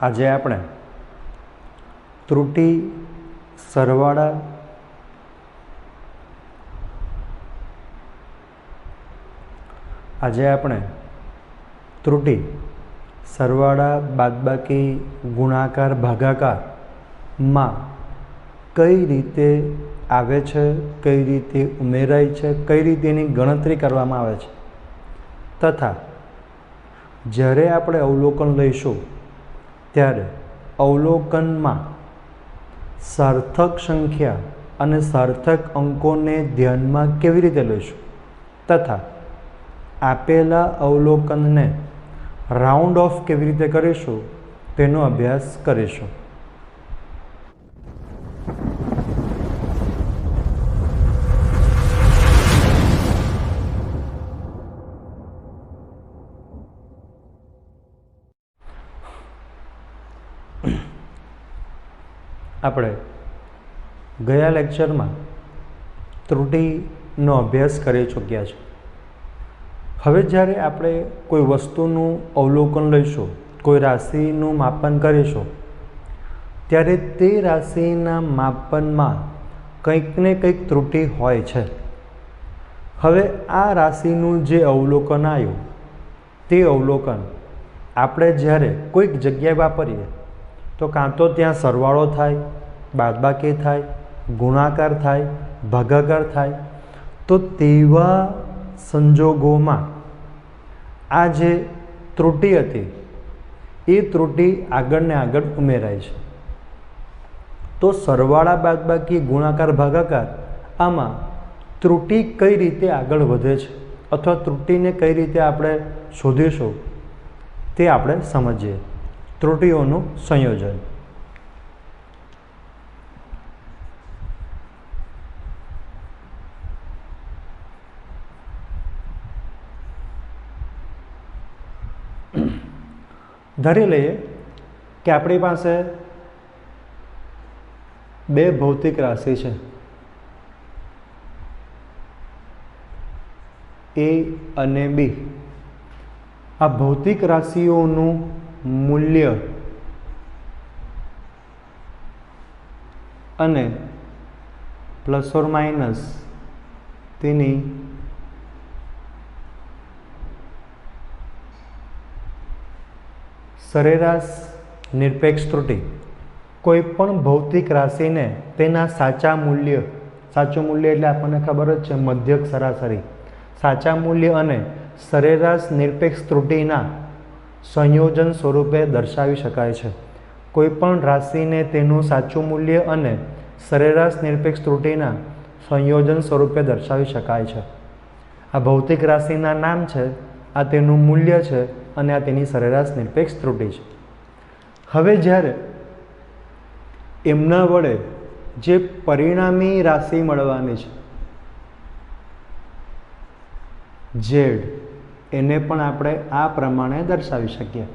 આજે આપણે ત્રુટિ સરવાળા બાદબાકી ગુણાકાર ભાગાકાર માં કઈ રીતે આવે છે, કઈ રીતે ઉમેરાય છે, કઈ રીતે એની ગણતરી કરવામાં આવે છે તથા જ્યારે આપણે અવલોકન લઈશું ત્યારે અવલોકનમાં સાર્થક સંખ્યા અને સાર્થક અંકોને ધ્યાનમાં કેવી રીતે લઈશું તથા આપેલા અવલોકનને રાઉન્ડ ઓફ કેવી રીતે કરીશું તેનો અભ્યાસ કરીશું. આપણે ગયા લેક્ચરમાં ત્રુટિનો અભ્યાસ કરી ચૂક્યા છે. હવે જ્યારે આપણે કોઈ વસ્તુનું અવલોકન લઈશું, કોઈ રાશિનું માપન કરીશું, ત્યારે તે રાશિના માપનમાં કંઈક ને કંઈક ત્રુટિ હોય છે. હવે આ રાશિનું જે અવલોકન આવ્યું તે અવલોકન આપણે જ્યારે કોઈક જગ્યાએ વાપરીએ તો કાં તો ત્યાં સરવાળો થાય, બાદબાકી થાય, ગુણાકાર થાય, ભાગાકાર થાય, તો તેવા સંજોગોમાં આ જે ત્રુટિ હતી એ ત્રુટિ આગળ ને આગળ ઉમેરાય છે. તો સરવાળા, બાદબાકી, ગુણાકાર, ભાગાકાર આમાં ત્રુટિ કઈ રીતે આગળ વધે છે અથવા ત્રુટિને કઈ રીતે આપણે શોધીશું તે આપણે સમજીએ. ત્રુટિઓનું સંયોજન. ધારી લઈએ કે આપણી પાસે બે ભૌતિક રાશિ છે, એ અને બી. આ ભૌતિક રાશિઓનું મૂલ્ય અને પ્લસ ઓર માઇનસ તેની સરેરાશ નિરપેક્ષ ત્રુટિ. કોઈ પણ ભૌતિક રાશિને તેના સાચું મૂલ્ય એટલે આપણને ખબર જ છે મધ્યક સરાસરી, સાચા મૂલ્ય અને સરેરાશ નિરપેક્ષ ત્રુટિના સંયોજન સ્વરૂપે દર્શાવી શકાય છે. કોઈ પણ રાશિને તેનું સાચું મૂલ્ય અને સરેરાશ નિરપેક્ષ ત્રુટિના સંયોજન સ્વરૂપે દર્શાવી શકાય છે. આ ભૌતિક રાશિના નામ છે, આ તેનું મૂલ્ય છે અને આ તેની સરેરાશ નિરપેક્ષ ત્રુટિ છે. હવે જ્યારે એમના વડે જે પરિણામી રાશિ મળવાની છે ઝેડ, એને પણ આપણે આ પ્રમાણે દર્શાવી શકીએ.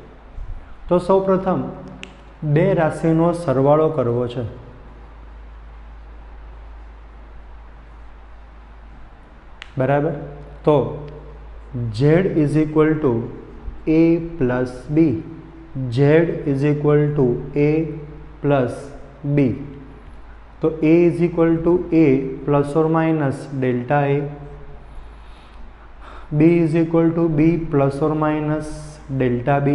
તો સૌપ્રથમ બે રાશિનો સરવાળો કરવો છે. બરાબર. તો Z is equal to a plus B. Z is equal to a plus B. તો a is equal to a plus or minus delta a. b is equal to b plus or minus delta b.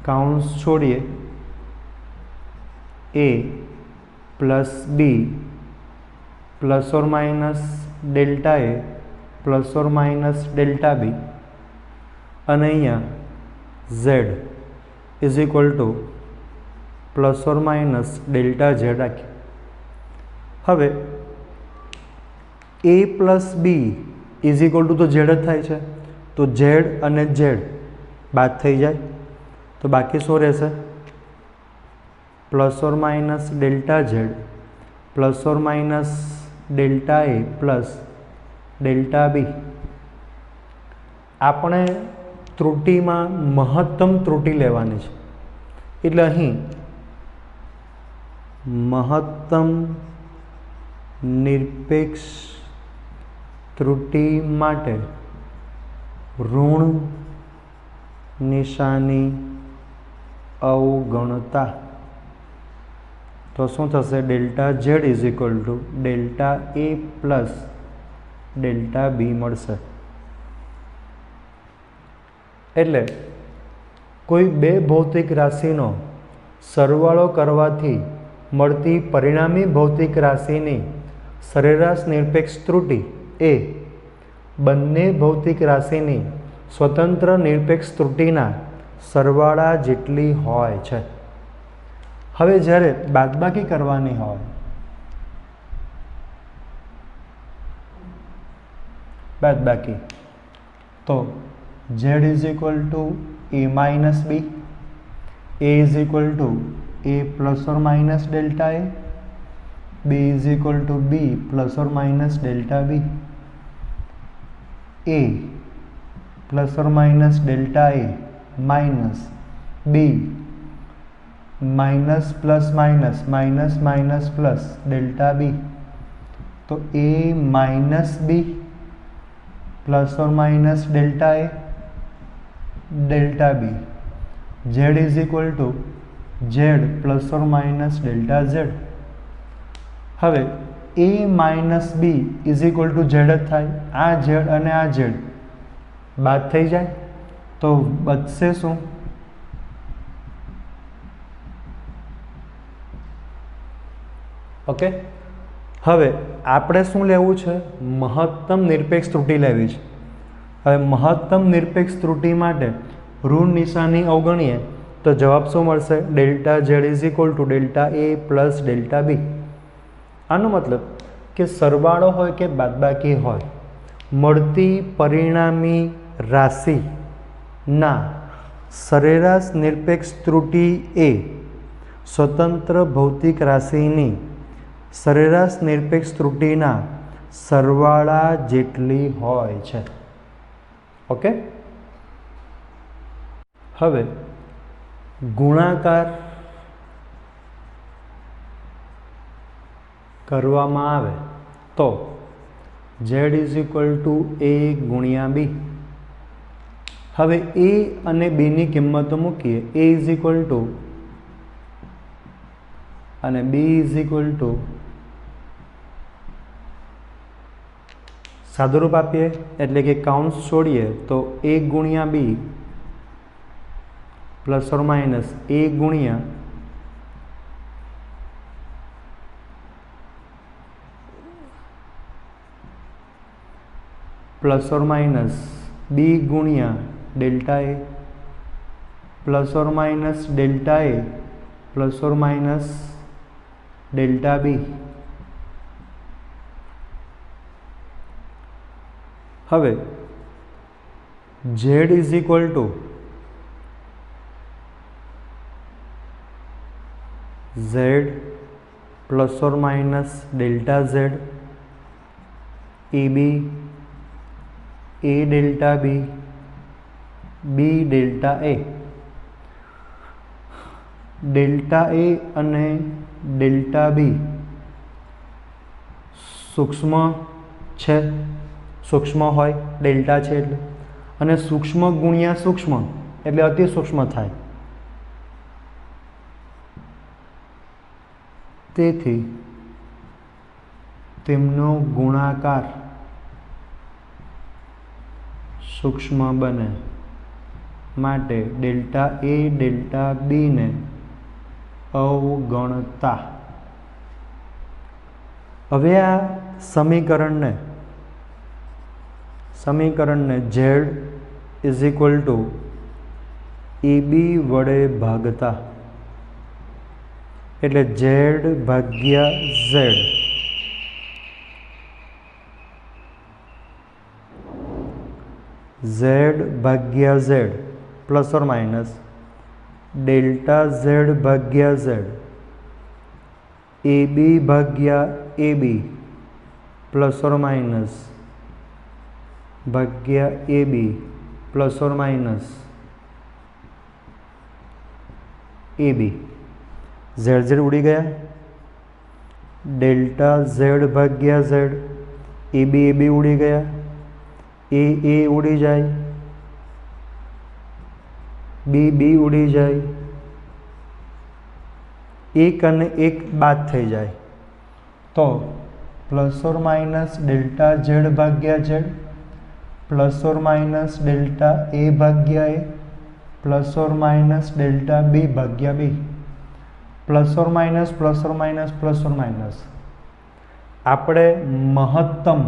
કાઉન્સ છોડીએ. a plus B plus or minus delta A plus or minus delta B અને અહીંયા Z is equal to plus or minus delta Z રાખીએ. હવે A plus B is equal two તો Z જ થાય છે, તો ઝેડ અને ઝેડ બાદ થઈ જાય તો બાકી શું રહેશે? Plus or minus delta Z plus or minus delta A plus delta B. આપણે ત્રુટિમાં મહત્તમ ત્રુટિ લેવાની છે, એટલે અહીં મહત્તમ નિરપેક્ષ ત્રુટિ માટે ऋण निशानी अवगणता तो शू थशे delta Z is equal to delta A plus delta B मळशे। एटले कोई बे भौतिक राशिनो सरवाळो करवाथी मळती परिणामी भौतिक राशिनी सरेराश निरपेक्ष त्रुटि ए बंने भौतिक राशिनी स्वतंत्र निरपेक्ष त्रुटिना सरवाळा जेटली होय छे। हवे ज्यारे बादबाकी करवानी होय बादबाकी तो z is equal to A minus B, A is equal to A plus or minus delta A, B is equal to B plus or minus delta B, A plus or minus delta A minus B minus plus minus minus minus plus delta B. तो A minus B plus or minus delta A delta B, Z is equal to Z plus or minus delta Z. हवे A minus B is equal to Z ज थाय, आ Z अने आ Z बाद थई जाए तो बचशे शुं ओके। हवे आपणे शुं लेवुं छे महत्तम निरपेक्ष त्रुटि लेवी छे। हवे महत्तम निरपेक्ष त्रुटि माटे ऋण निशानी अवगणीए तो जवाब शुं मळशे delta Z is equal to delta A plus delta B. आनो मतलब कि सरवाळो होय के बादबाकी होय मळती परिणामी राशि ना सरेराश निरपेक्ष त्रुटि ए स्वतंत्र भौतिक राशिनी सरेराश निरपेक्ष त्रुटिना सरवाळा जेटली होय छे। ओके। हवे गुणाकार करवामां आवे तो z is equal to A गुणिया बी। हवे ए अने बी नी किंमतो मूकीए, ए इज इक्वल टू अने बी इज इक्वल टू सादुरूप आपीए एटले कि काउंस छोड़ीए तो ए गुणिया B plus or minus A गुणिया प्लस और माइनस बी गुणिया delta A plus or minus delta A plus or minus delta B. हवे z is equal to z plus or minus delta z A B A delta B B delta A. Delta A अने delta B सूक्ष्म छे, सूक्ष्म होय delta छे एटले अने सूक्ष्म गुणिया सूक्ष्म एटले अति सूक्ष्म थाय। तेथी तेमनो गुणाकार सूक्ष्म बने माटे डेल्टा ए डेल्टा बी ने अवगणता। हवे आ समीकरण ने z is equal to A B वडे भागता एटले z भाग्या z z भाग्या z plus or minus delta z भाग्या z ए बी भाग्या A B plus or minus भाग्या A B plus or minus A B. Z Z उड़ी गया, डेल्टा जेड भाग्या जेड, ए बी उड़ी गया, ए उड़ी जाए, बी बी उड़ी जाए, एक अने एक बाद थई जाए तो plus or minus delta Z भाग्या Z, plus or minus delta A भाग्या A, plus or minus delta B भाग्या B, plus or minus plus or minus plus or minus. आपणे महत्तम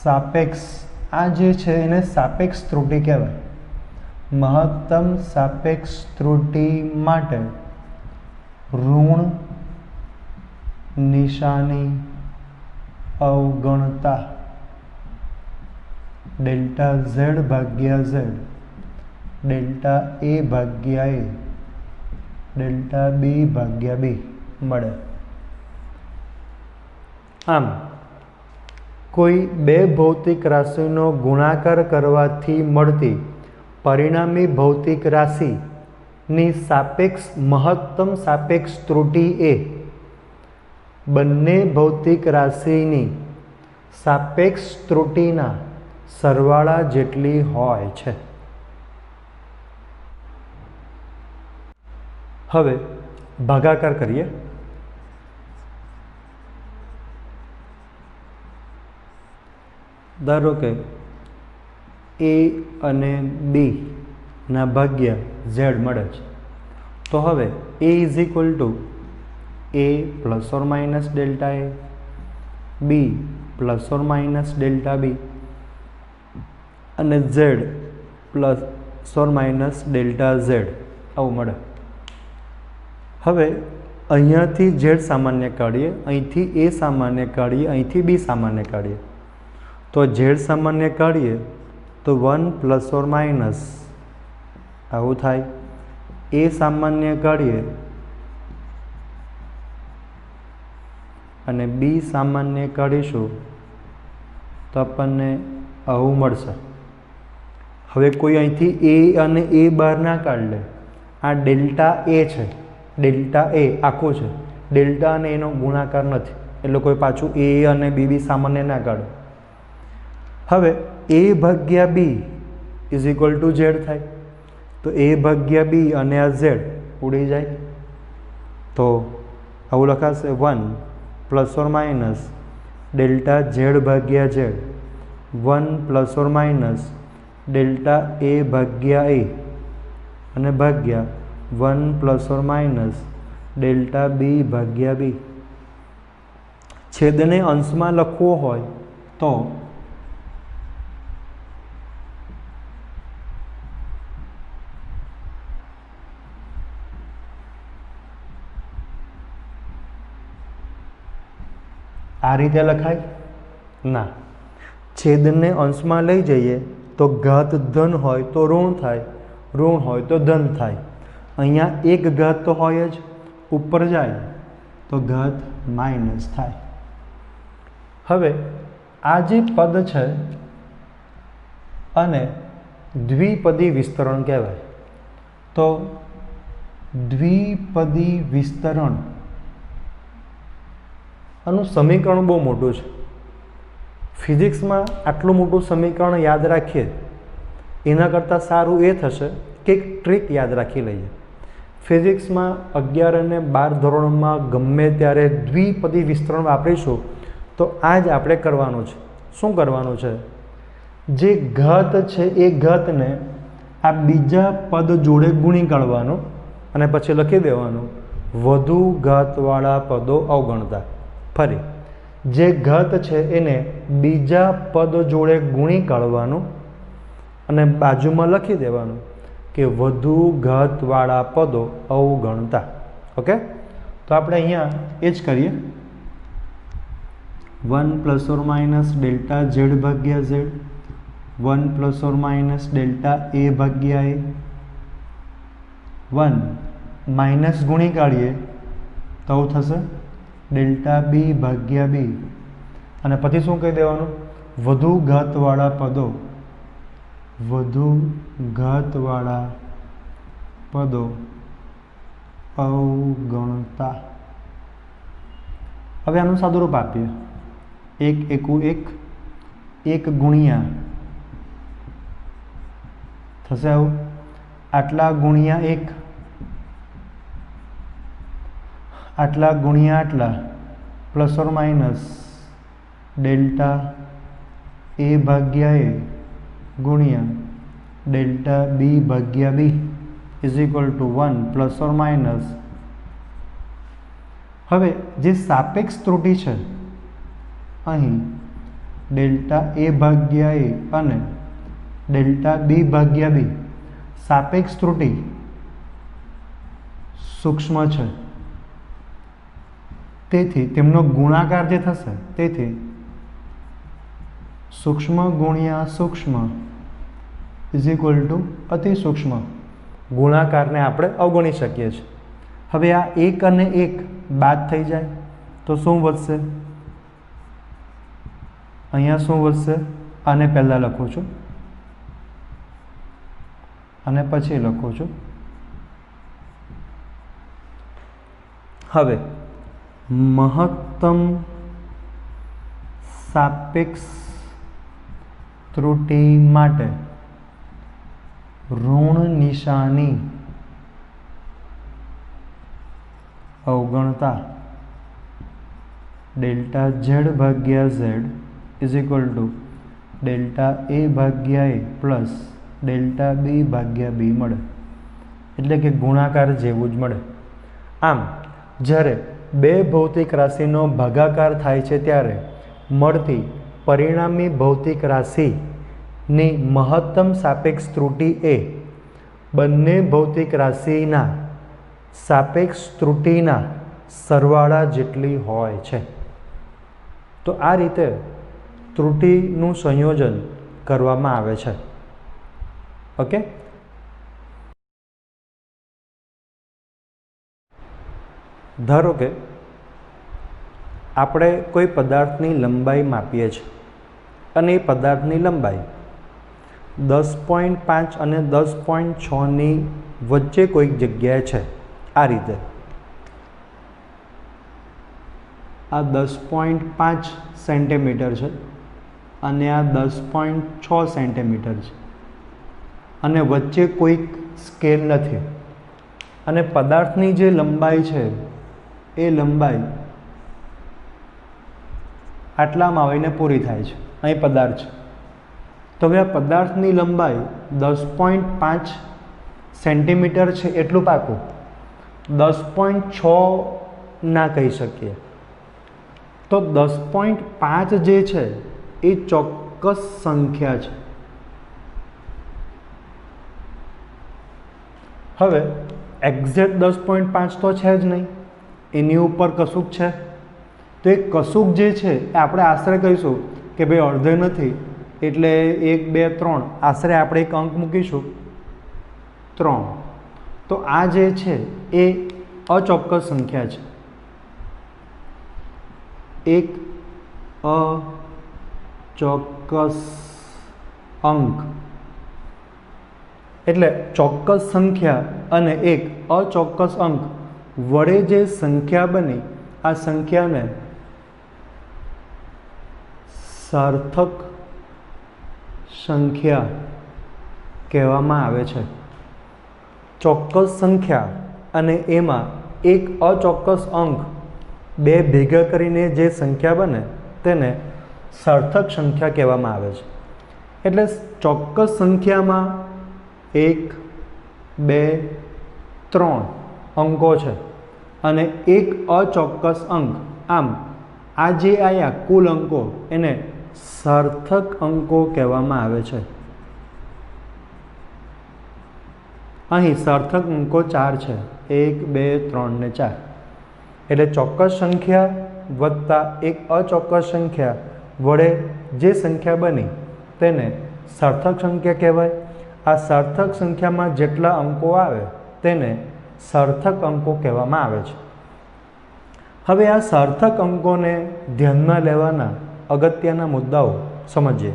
सापेक्ष आ जे छे एने सापेक्ष त्रुटि कहेवाय। महत्तम सापेक्ष त्रुटि माटे ऋण निशानी अवगणता डेल्टा जेड भाग्या जेड, डेल्टा ए भाग्या ए, डेल्टा बी भाग्या बी मळे। आम कोई बे भौतिक राशिनो गुणाकार करवाथी मळती परिणामी भौतिक राशि नी सापेक्ष महत्तम सापेक्ष त्रुटि ए बंने भौतिक राशिनी सापेक्ष त्रुटिना सरवाळा जेटली होय छे। हवे भागाकार करिए। धारो के ए अने बी ना भाग्या जेड मळे छे तो हवे A is equal to A plus or minus delta A, B plus or minus delta B अने Z plus or minus delta Z आवुं मळे। हवे अहींयाथी जेड सामान्य काढीए, અહીંથી ए सामान्य काढीए, અહીંથી बी सामान्य काढीए तो जेड सामान्य काढीए तो 1 प्लस और माइनस आवुं थाय। ए सामान्य काढीए अने बी सामान्य काढीशुं तो आपणने आवुं मळशे। हवे कोई અહીંથી ए अने ए बहार ना काढे, आ डेल्टा ए छे, डेल्टा ए आखो छे, डेल्टा अने एनो गुणाकार नथी એટલે કોઈ પાછું ए अने बी बी सामान्य ना काढे। हवे ए भाग्या B is equal to Z थाय तो ए भाग्या बी अने आ जेड उड़ी जाए तो आवुं लखाशे 1 plus or minus delta Z भाग्या Z, 1 plus or minus delta A भाग्या ए अने भाग्या 1 plus or minus delta B भाग्या बी। छेदने अंश में लखवो होय तो आ रीते लखाय ना, छेदने अंश में लई जईए तो घात धन होय तो ऋण थाय, ऋण होय तो धन थाय। अहींया एक घात तो होय ज, ऊपर जाए तो घात माइनस थाय। हवे आ जे पद छे अने द्विपदी विस्तरण कहेवाय तो द्विपदी विस्तरण आनुं समीकरण बहुत मोटुं छे। फिजिक्स में आटलुं मोटुं समीकरण याद राखीए एना करता सारूं ए थशे कि एक ट्रीक याद राखी लईए। फिजिक्स में 11 અને 12 धोरण में गमे त्यारे द्विपदी विस्तरण वापरीशुं तो आज आपणे करवानुं छे। शुं करवानुं छे? जे घात छे ए घातने आ बीजा पद जोड़े गुणी काढवानुं अने पछी लखी देवानुं वधु घातवाळा पदो अवगणता। फरी जे घात छे एने बीजा पद जोड़े गुणी काढवानुं अने बाजुमां लखी देवानुं कि वधु घातवाळा पदो अवगणता। ओके, तो आपणे अहींया ए ज करीए। 1 plus or minus delta Z भाग्या Z, 1 plus or minus delta A भाग्या ए, 1 माइनस गुणी काढीए तो थशे डेल्टा बी भाग्या बी अने पछी शुं कही देवानुं वधु घातवाळा पदो, वधु घातवाळा पदो अवगणता। हवे आनुं सादुं रूप आपीए 1 एकू 1, 1 गुणिया થશે આવું આટલા ગુણ્યા 1 આટલા ગુણ્યા આટલા plus or minus delta A ભાગ્યા એ ગુણ્યા ડેલ્ટા બી ભાગ્યા B is equal to 1 plus or minus. હવે જે સાપેક્ષ ત્રુટિ છે અહીં ડેલ્ટા એ ભાગ્યા એ અને ડેલ્ટા બી ભાગ્યા બી સાપેક્ષ ત્રુટિ સૂક્ષ્મ છે, તેથી તેમનો ગુણાકાર જે થશે તેથી સૂક્ષ્મ ગુણ્યા સૂક્ષ્મ ઇઝ ઇક્વલ ટુ અતિ સૂક્ષ્મ. ગુણાકારને આપણે અવગણી શકીએ છીએ. હવે આ 1 અને 1 બાદ થઈ જાય તો શું વધશે? અહીંયા શું વધશે? આને પહેલાં લખું છું અને પછી લખું છું. હવે મહત્તમ સાપેક્ષ ત્રુટિ માટે ઋણ નિશાની અવગણતા ડેલ્ટા ઝેડ ભાગ્યા Z is equal to delta A ભાગ્યા એ પ્લસ ડેલ્ટા બી ભાગ્યા બી મળે, એટલે કે ગુણાકાર જેવું જ મળે. આમ જ્યારે બે ભૌતિક રાશિનો ભાગાકાર થાય છે ત્યારે મળતી પરિણામી ભૌતિક રાશિની મહત્તમ સાપેક્ષ ત્રુટિ એ બંને ભૌતિક રાશિના સાપેક્ષ ત્રુટિના સરવાળા જેટલી હોય છે. તો આ રીતે ત્રુટિનું સંયોજન કરવામાં આવે છે. ઓકે, ધારો કે આપણે કોઈ પદાર્થની લંબાઈ માપીએ છીએ અને એ પદાર્થની લંબાઈ 10.5 અને 10.6ની વચ્ચે કોઈક જગ્યાએ છે. આ રીતે આ 10.5 સેન્ટીમીટર છે અને આ 10.6 સેન્ટીમીટર છે અને વચ્ચે કોઈક સ્કેલ નથી અને પદાર્થની જે લંબાઈ છે એ લંબાઈ આટલામાં આવીને પૂરી થાય છે. અહીં પદાર્થ છે તો હવે આ પદાર્થની લંબાઈ 10.5 સેન્ટીમીટર છે એટલું પાકું, 10.6 ના કહી શકીએ. તો 10.5 જે છે એ ચોક્કસ સંખ્યા છે. હવે એક્ઝેક્ટ 10.5 તો છે જ નહીં, એની ઉપર કશુંક છે. તો એ કશુંક જે છે એ આપણે આશરે કહીશું કે ભાઈ અડધે નથી એટલે 1 2 3 આશરે આપણે એક અંક મૂકીશું 3. તો આ જે છે એ અચોક્કસ સંખ્યા છે. એક અચોક્કસ અંક એટલે ચોક્કસ સંખ્યા અને એક અચોક્કસ અંક વડે જે સંખ્યા બની આ સંખ્યાને સાર્થક સંખ્યા કહેવામાં આવે છે. ચોક્કસ સંખ્યા અને એમાં એક અચોક્કસ અંક બે ભેગા કરીને જે સંખ્યા બને તેને સાર્થક સંખ્યા કહેવામાં આવે છે. એટલે ચોક્કસ સંખ્યામાં 1 2 3 અંકો છે અને એક અચોક્કસ અંક. આમ આ જે આયા કુલ અંકો એને સાર્થક અંકો કહેવામાં આવે છે. અહીં સાર્થક અંકો 4 છે, 1 2 3 ને 4. એટલે ચોક્કસ સંખ્યા વત્તા એક અચોક્કસ સંખ્યા વડે જે સંખ્યા બની તેને સાર્થક સંખ્યા કહેવાય. આ સાર્થક સંખ્યામાં જેટલા અંકો આવે તેને સાર્થક અંકો કહેવામાં આવે છે. હવે આ સાર્થક અંકોને ધ્યાનમાં લેવાના અગત્યના મુદ્દાઓ સમજીએ.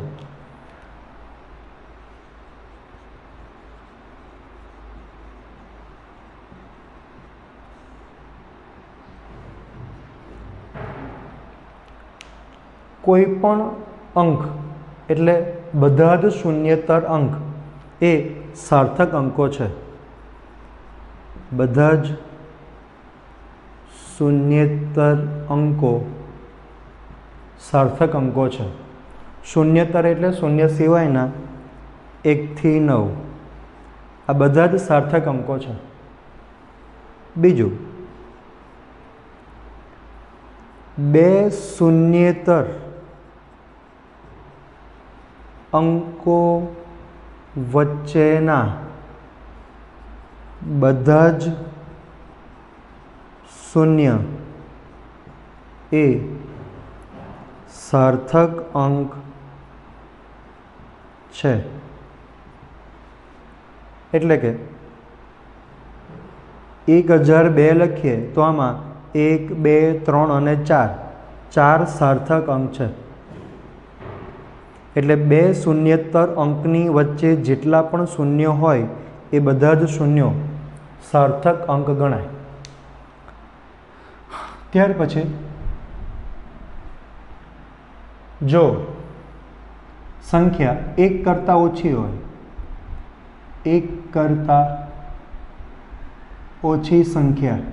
કોઈ પણ અંક એટલે બધા જ શૂન્યેતર અંક એ સાર્થક અંકો છે. બધા જ શૂન્યેતર અંકો સાર્થક અંકો છે. શૂન્યેતર એટલે શૂન્ય સિવાયના 1 થી 9, આ બધા જ સાર્થક અંકો છે. બીજું, 2 શૂન્યેતર અંકો વચ્ચેના બધા જ શૂન્ય એ સાર્થક અંક છે. એટલે કે 1002 લખીએ તો આમાં 1, 2, 3 અને 4 સાર્થક અંક છે. એટલે 2 શૂન્યેતર અંકની વચ્ચે જેટલા પણ શૂન્ય હોય એ બધા જ શૂન્યો સાર્થક અંક ગણાય. ત્યાર પછી જો સંખ્યા 1 કરતાં ઓછી હોય, 1 કરતાં ઓછી સંખ્યા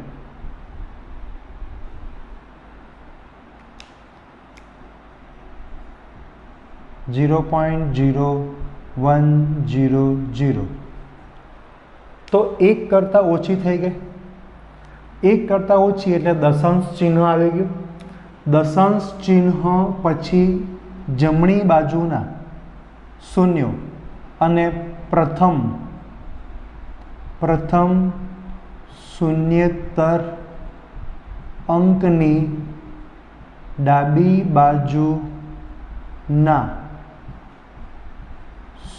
(0.0100) તો 1 કરતાં ઓછી થઈ ગઈ. 1 કરતાં ઓછી એટલે દશાંશ ચિહ્ન આવી ગયું. દશાંશ ચિહ્ન પછી જમણી બાજુના શૂન્યો અને પ્રથમ શૂન્યેતર અંકની ડાબી બાજુના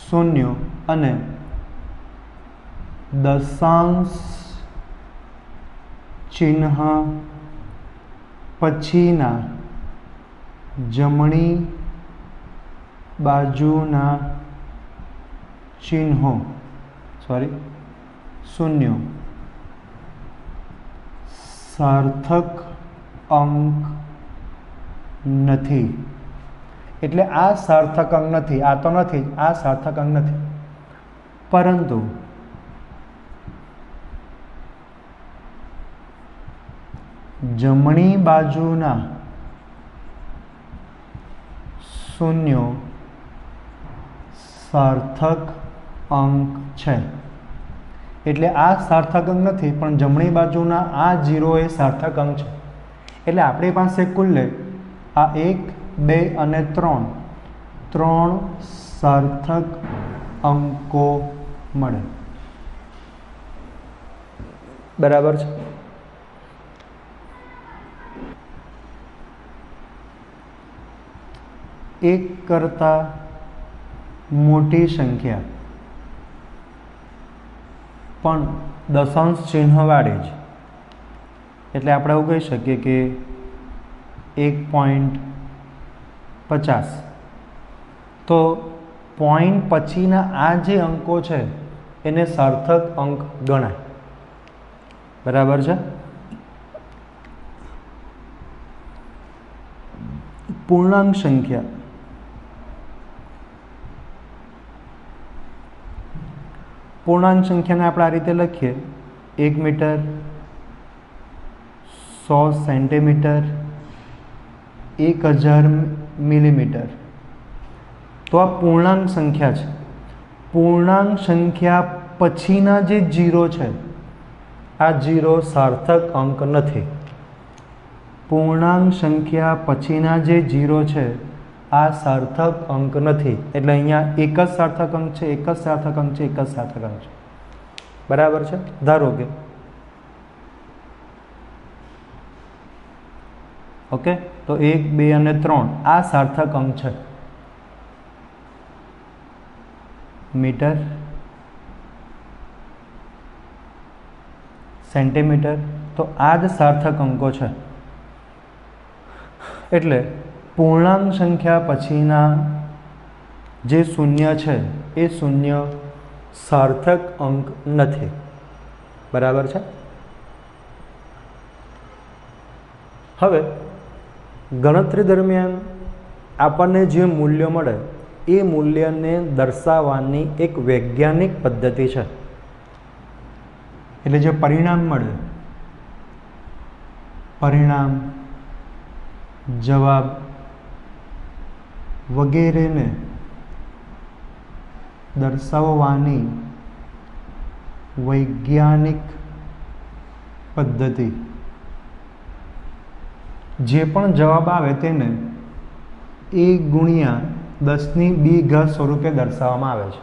શૂન્યો અને દશાંશ ચિહ્ન પછીના જમણી બાજુના શૂન્યો સાર્થક અંક નથી. એટલે આ સાર્થક અંક નથી, આ તો નથી, આ સાર્થક અંક નથી. પરંતુ જમણી બાજુના શૂન્યો સાર્થક અંક છે. એટલે આ સાર્થક અંક નથી, પણ જમણી બાજુના આ 0 એ સાર્થક અંક છે. એટલે આપણી પાસે કુલ આ 1, 2 અને 3 સાર્થક અંકો મળે. બરાબર છે. એક કરતાં મોટી સંખ્યા પણ દશાંશ ચિહ્નવાળી જ, એટલે આપણે એવું કહી શકીએ કે 1.50. તો પોઈન્ટ પછીના આ જે અંકો છે એને સાર્થક અંક ગણાય. બરાબર છે. પૂર્ણાંક સંખ્યા આપણે આ રીતે લખીએ: 1 મીટર, 100 સેન્ટીમીટર, 1000 મિલીમીટર. તો આ પૂર્ણાંક સંખ્યા છે. પૂર્ણાંક સંખ્યા પછીના જે 0 છે, આ 0 સાર્થક અંક નથી. પૂર્ણાંક સંખ્યા પછીના જે 0 છે આ સાર્થક અંક નથી. એટલે અહીંયા એક જ સાર્થક અંક છે, એક જ સાર્થક અંક છે, એક જ સાર્થક અંક છે. બરાબર છે. ધારો કે ઓકે, તો 1, 2 અને 3 આ સાર્થક અંક છે. મીટર, સેન્ટીમીટર, તો આ જ સાર્થક અંકો છે. એટલે પૂર્ણાંક સંખ્યા પછીના જે શૂન્ય છે એ શૂન્ય સાર્થક અંક નથી. બરાબર છે. હવે ગણતરી દરમિયાન આપણને જે મૂલ્ય મળે એ મૂલ્યને દર્શાવવાની એક વૈજ્ઞાનિક પદ્ધતિ છે. એટલે જે પરિણામ મળે, પરિણામ, જવાબ વગેરેને દર્શાવવાની વૈજ્ઞાનિક પદ્ધતિ. જે પણ જવાબ આવે તેને a ગુણ્યા 10⁻² સ્વરૂપે દર્શાવવામાં આવે છે.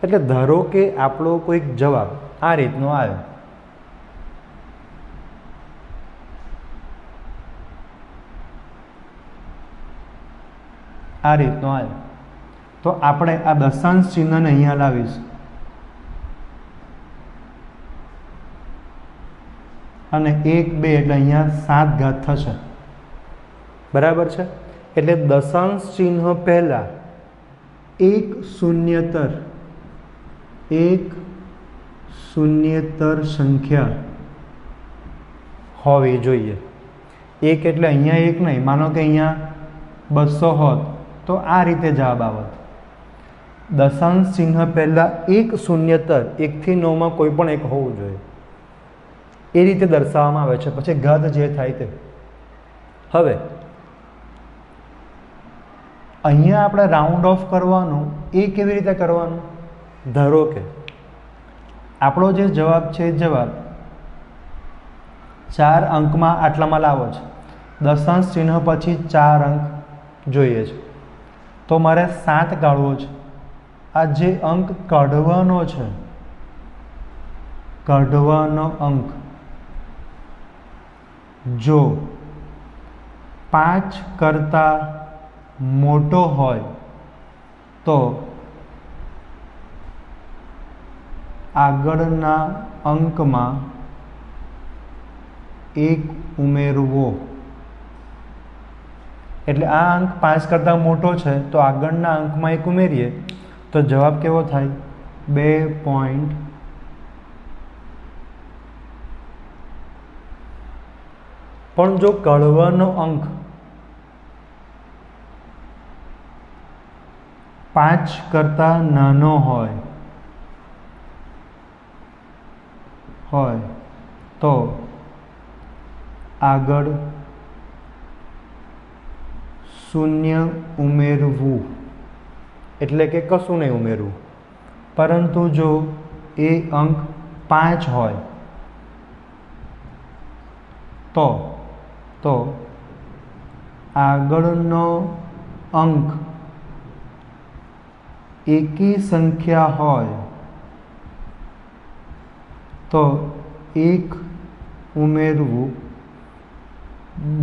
એટલે ધારો કે આપણો કોઈક જવાબ આ રીતનો આવ્યો, આ રીતનો આવ્યો, તો આપણે આ દશાંશ ચિહ્નને અહીંયા લાવીશું અને 1 2 એટલે અહીંયા 7 ઘાત થશે. બરાબર છે. એટલે દશાંશ ચિહ્ન પહેલા એક શૂન્યતર સંખ્યા હોવી જોઈએ. એક એટલે અહીંયા એક નહીં, માનો કે અહીંયા 200 હોત તો આ રીતે જવાબ આવત. દશાંશ ચિહ્ન પહેલા એક શૂન્યતર 1 થી 9 માં કોઈ પણ એક હોવું જોઈએ. એ રીતે દર્શાવવામાં આવે છે. પછી ઘાત જે થાય તે. હવે અહીંયા આપણે રાઉન્ડ ઓફ કરવાનું, એ કેવી રીતે કરવાનું? ધારો કે આપણો જે જવાબ છે એ જવાબ 4 અંકમાં આટલામાં લાવો છે. દશાંશ ચિહ્ન પછી 4 અંક જોઈએ છે, તો મારે 7 કાઢવો છે. આ જે અંક કાઢવાનો છે, કાઢવાનો અંક જો 5 કરતાં મોટો હોય તો આગળના અંકમાં 1 ઉમેરવો. એટલે આ અંક 5 કરતાં મોટો છે તો આગળના અંકમાં 1 ઉમેરીએ તો જવાબ કેવો થાય? 2. પણ જો કાઢવાનો અંક 5 કરતાં નાનો હોય તો આગળ 0 ઉમેરવું. એટલે કે કશું નહીં ઉમેરવું. પરંતુ જો એ અંક 5 હોય તો આગળનો અંક એકી સંખ્યા હોય તો 1 ઉમેરવું.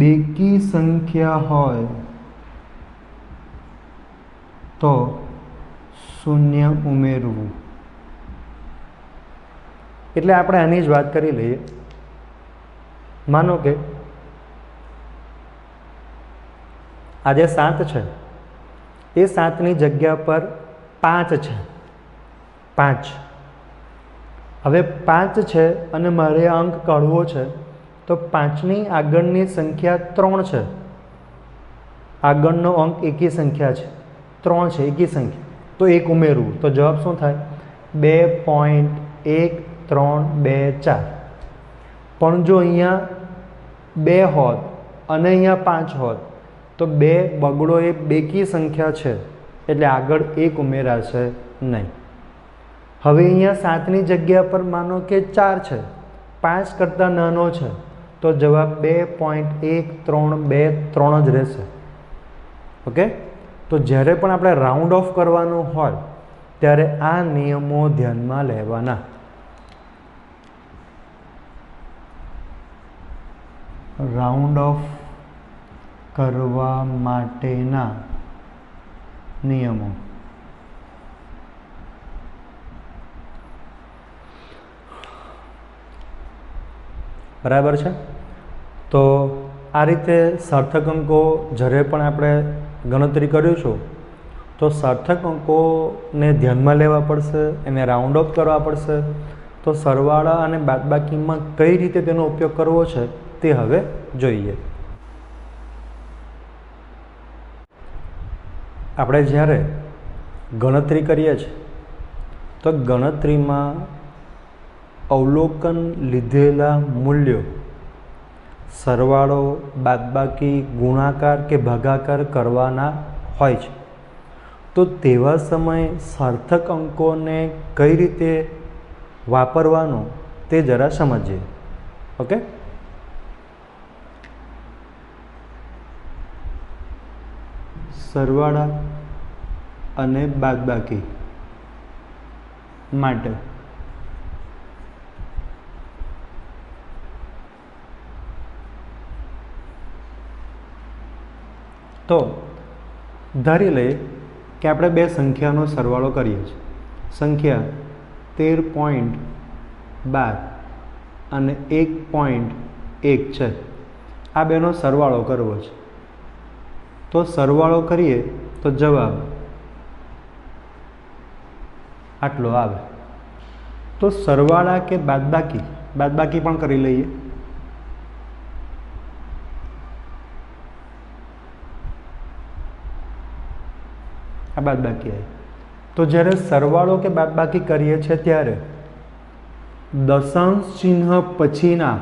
બેકી સંખ્યા હોય તો 0 ઉમેરવું. એટલે આપણે આની જ વાત કરી લઈએ. માનો કે આ જે 7 છે એ 7ની જગ્યા પર 5 છે. 5 હવે 5 છે અને મારે અંક કાઢવો છે તો 5ની આગળની સંખ્યા 3 છે. આગળનો અંક એકી સંખ્યા છે, 3 છે, એકી સંખ્યા. તો 1 ઉમેરવું તો જવાબ શું થાય? 2.1324. પણ જો અહીંયા 2 હોત અને અહીંયા 5 હોત તો 2 બગડો એ બેકી સંખ્યા છે એટલે આગળ 1 ઉમેરાશે નહીં. હવે અહીંયા 7ની જગ્યા પર માનો કે 4 છે, 5 કરતાં નાનો છે તો જવાબ 2.1323 જ રહેશે. ઓકે. તો જ્યારે પણ આપણે રાઉન્ડ ઓફ કરવાનું હોય ત્યારે આ નિયમો ધ્યાનમાં લેવાના. રાઉન્ડ ઓફ કરવા માટેના નિયમો. બરાબર છે. તો આ રીતે સાર્થક અંકો જ્યારે પણ આપણે ગણતરી કરીશું તો સાર્થક અંકોને ધ્યાનમાં લેવા પડશે, એને રાઉન્ડ ઓફ કરવા પડશે. તો સરવાળા અને બાદબાકીમાં કઈ રીતે તેનો ઉપયોગ કરવો છે તે હવે જોઈએ. આપણે જ્યારે ગણતરી કરીએ છીએ તો ગણતરીમાં અવલોકન લીધેલા મૂલ્યો સરવાળો, બાદબાકી, ગુણાકાર કે ભાગાકાર કરવાના હોય છે. તો તેવા સમયે સાર્થક અંકોને કઈ રીતે વાપરવાનો તે જરા સમજીએ. ઓકે, સરવાળા અને બાદબાકી માટે તો ધારી લઈએ કે આપણે બે સંખ્યાનો સરવાળો કરીએ છીએ. સંખ્યા 13.12 અને 1.1 છે. આ બેનો સરવાળો કરવો છે. તો સરવાળો કરીએ તો જવાબ આટલો આવે. તો સરવાળા કે બાદબાકી, બાદબાકી પણ કરી લઈએ. આ બાદબાકી આવી. તો જ્યારે સરવાળો કે બાદબાકી કરીએ છીએ ત્યારે દશાંશ ચિહ્ન પછીના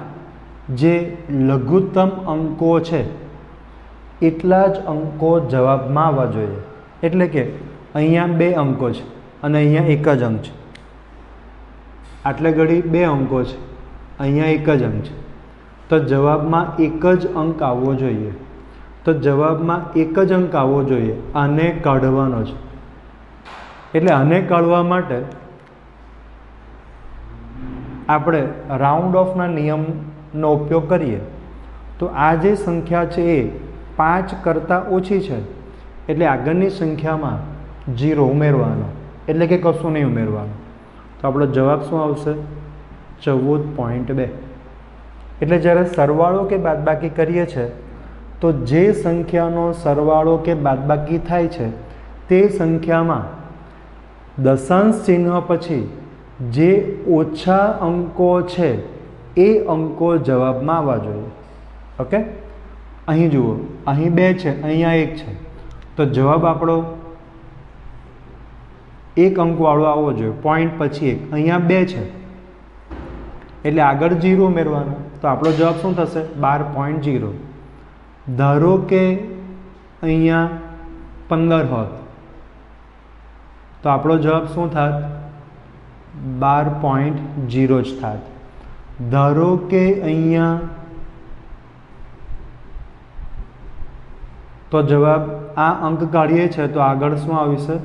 જે લઘુત્તમ અંકો છે એટલા જ અંકો જવાબમાં આવવા જોઈએ. એટલે કે અહીંયા 2 અંકો છે અને અહીંયા એક જ અંક છે. આટલે ઘડી 2 અંકો છે, અહીંયા એક જ અંક છે. તો જવાબમાં એક જ અંક આવવો જોઈએ. તો જવાબમાં એક જ અંક આવવો જોઈએ. આને કાઢવાનો છે. એટલે આને કાઢવા માટે આપણે રાઉન્ડ ઓફના નિયમનો ઉપયોગ કરીએ. તો આ જે સંખ્યા છે એ 5 કરતાં ઓછી છે એટલે આગળની સંખ્યામાં 0 ઉમેરવાનો, એટલે કે કશું નહીં ઉમેરવાનું. તો આપણો જવાબ શું આવશે? 14.2. એટલે જ્યારે સરવાળો કે બાદબાકી કરીએ છીએ તો જે સંખ્યાનો સરવાળો કે બાદબાકી થાય છે તે સંખ્યામાં દશાંશ ચિહ્ન પછી જે ઓછા અંકો છે એ અંકો જવાબમાં આવવા જોઈએ. ઓકે, અહીં જુઓ, અહીં 2 છે, અહીંયા 1 છે. તો જવાબ આપણો એક અંકવાળો આવવો જોઈએ. પોઈન્ટ પછી 1, અહીંયા 2 છે એટલે આગળ 0 ઉમેરવાનો. તો આપણો જવાબ શું થશે? 12.0. ધારો કે અહીંયા 15 હોત તો આપણો જવાબ શું થાત? 12.0 જ થાત. ધારો કે અહીંયા તો જવાબ આ અંક કાઢીએ છીએ તો આગળ શું આવશે?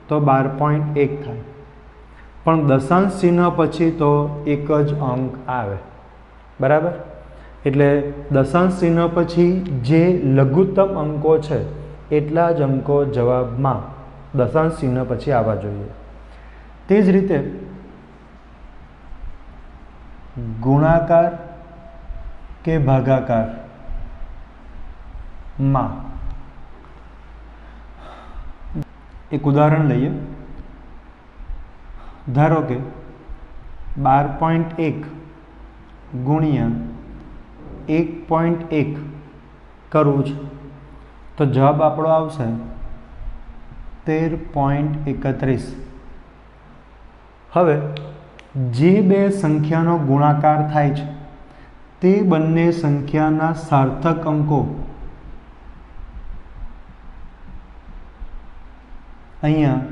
તો 12.1 થાય. પણ દશાંશ ચિહ્ન પછી તો એક જ અંક આવે. બરાબર? એટલે દશાંશ ચિહ્ન પછી જે લઘુત્તમ અંકો છે એટલા જ અંકો જવાબમાં દશાંશ ચિહ્ન પછી આવવા જોઈએ. તે જ રીતે ગુણાકાર કે ભાગાકારમાં એક ઉદાહરણ લઈએ. ધારો કે 12.1 ગુણ્યા 1.1 કરવું છે તો જવાબ આપણો આવશે 13.31. હવે જે બે સંખ્યાનો ગુણાકાર થાય છે તે બંને સંખ્યાના સાર્થક અંકો અહીંયા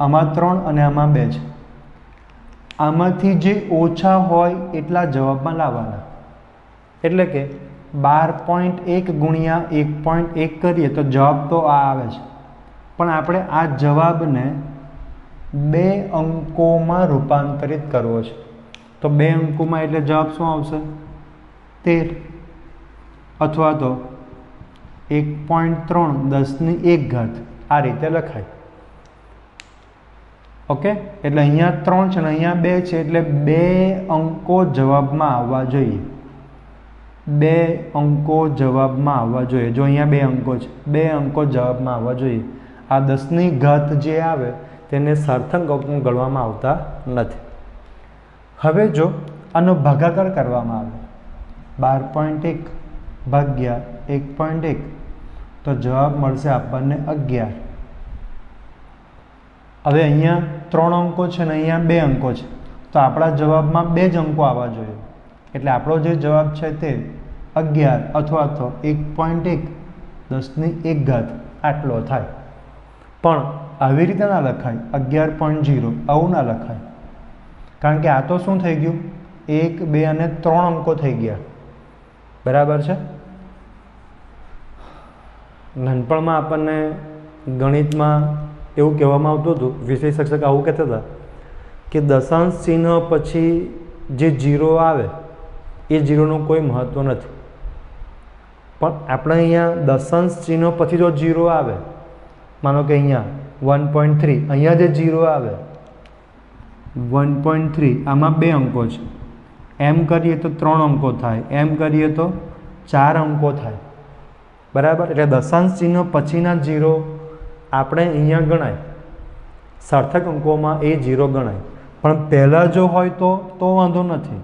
આમાં 3 અને આમાં 2 છે. આમાંથી જે ઓછા હોય એટલા જવાબમાં લાવવાના. એટલે કે 12.1 ગુણ્યા 1.1 કરીએ તો જવાબ તો આ આવે છે, પણ આપણે આ જવાબને 2 અંકોમાં રૂપાંતરિત કરવો છે. તો 2 અંકોમાં એટલે જવાબ શું આવશે? 13 અથવા તો 1.3 10⁻1 આ રીતે લખાય. ઓકે, એટલે અહીંયા 3 છે અને અહીંયા 2 છે એટલે 2 અંકો જવાબમાં આવવા જોઈએ. 2 અંકો જવાબમાં આવવા જોઈએ. જો અહીંયા 2 અંકો છે, 2 અંકો જવાબમાં આવવા જોઈએ. આ 10⁻1 જે આવે તેને સાર્થક અંકો ગણવામાં આવતા નથી. હવે જો આનો ભાગાકાર કરવામાં આવે 12.1 ભાગ્યા 1.1 તો જવાબ મળશે આપણને 11. હવે અહીંયા 3 અંકો છે ને અહીંયા 2 અંકો છે, તો આપણા જવાબમાં 2 જ અંકો આવવા જોઈએ. એટલે આપણો જે જવાબ છે તે 11 અથવા તો 1.1 10⁻1 આટલો થાય. પણ આવી રીતે ના લખાય, 11.0 આવું ના લખાય, કારણ કે આ તો શું થઈ ગયું, 1 2 અને 3 અંકો થઈ ગયા. બરાબર છે. નાનપણમાં આપણને ગણિતમાં એવું કહેવામાં આવતું હતું, વિષય શિક્ષક આવું કહેતા હતા કે દશાંશ ચિહ્ન પછી જે 0 આવે એ 0નું કોઈ મહત્ત્વ નથી. પણ આપણે અહીંયા દશાંશ ચિહ્ન પછી જો 0 આવે, માનો કે અહીંયા 1.3, અહીંયા જે 0 આવે 1.3, આમાં 2 અંકો છે, એમ કરીએ તો 3 અંકો થાય, એમ કરીએ તો 4 અંકો થાય. બરાબર. એટલે દશાંશ ચિહ્ન પછીના 0 આપણે અહીંયા ગણાય, સાર્થક અંકોમાં એ 0 ગણાય. પણ પહેલાં જો હોય તો વાંધો નથી,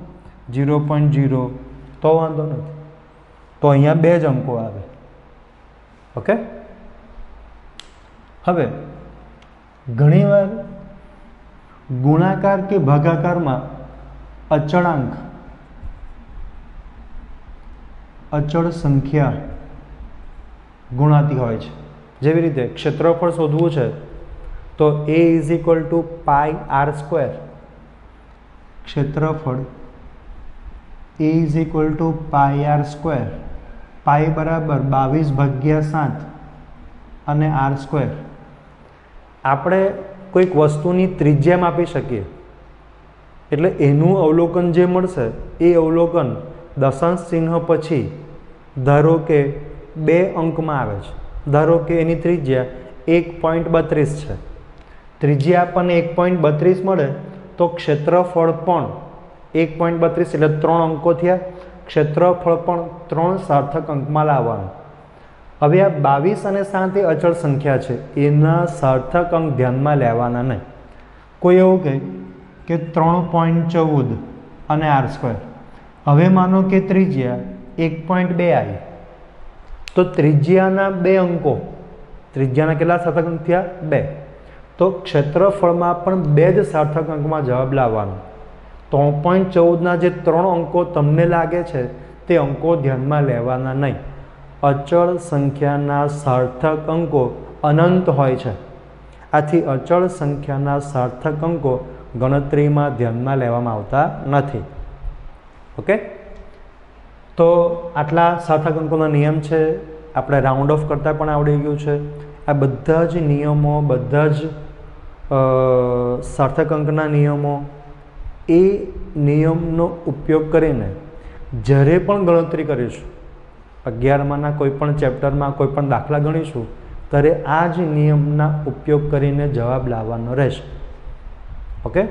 0.0 તો વાંધો નથી, તો અહીંયા 2 જ અંકો આવે. ઓકે. હવે ઘણીવાર ગુણાકાર કે ભાગાકારમાં અચળાંક, અચળ સંખ્યા ગુણાતી હોય છે. જેવી રીતે ક્ષેત્રફળ શોધવું છે તો a = πr². ક્ષેત્રફળ a = πr². પાઈ બરાબર 22/7 અને r². આપણે કોઈક વસ્તુની ત્રિજ્યા માપી શકીએ, એટલે એનું અવલોકન જે મળશે એ અવલોકન દશાંશ ચિહ્ન પછી ધારો કે 2 અંકમાં આવે છે. ધારો કે એની ત્રિજ્યા 1.32 છે. ત્રિજ્યા આપણને 1.32 મળે તો ક્ષેત્રફળ પણ 1.32 એટલે 3 અંકો થયા. ક્ષેત્રફળ પણ 3 સાર્થક અંકમાં લાવવાનું. હવે આ 22 અને 7 એ અચળ સંખ્યા છે, એના સાર્થક અંક ધ્યાનમાં લેવાના નહીં. કોઈ એવું કહે કે 3.14 અને r². હવે માનો કે ત્રિજ્યા 1.2 આવી, તો ત્રિજ્યાના 2 અંકો, ત્રિજ્યાના કેટલા સાર્થક અંક થયા? 2. તો ક્ષેત્રફળમાં પણ 2 જ સાર્થક અંકમાં જવાબ લાવવાનો. 3.14ના જે 3 અંકો તમને લાગે છે તે અંકો ધ્યાનમાં લેવાના નહીં. અચળ સંખ્યાના સાર્થક અંકો અનંત હોય છે, આથી અચળ સંખ્યાના સાર્થક અંકો ગણતરીમાં ધ્યાનમાં લેવામાં આવતા નથી. ઓકે. તો આટલા સાર્થક અંકોના નિયમ છે. આપણે રાઉન્ડ ઓફ કરતાં પણ આવડી ગયું છે. આ બધા જ નિયમો, બધા જ સાર્થક અંકના નિયમો, એ નિયમનો ઉપયોગ કરીને જ્યારે પણ ગણતરી કરીશું, 11માના કોઈ પણ ચેપ્ટરમાં કોઈ પણ દાખલા ગણીશું, ત્યારે આ જ નિયમના ઉપયોગ કરીને જવાબ લાવવાનો રહેશે. ઓકે.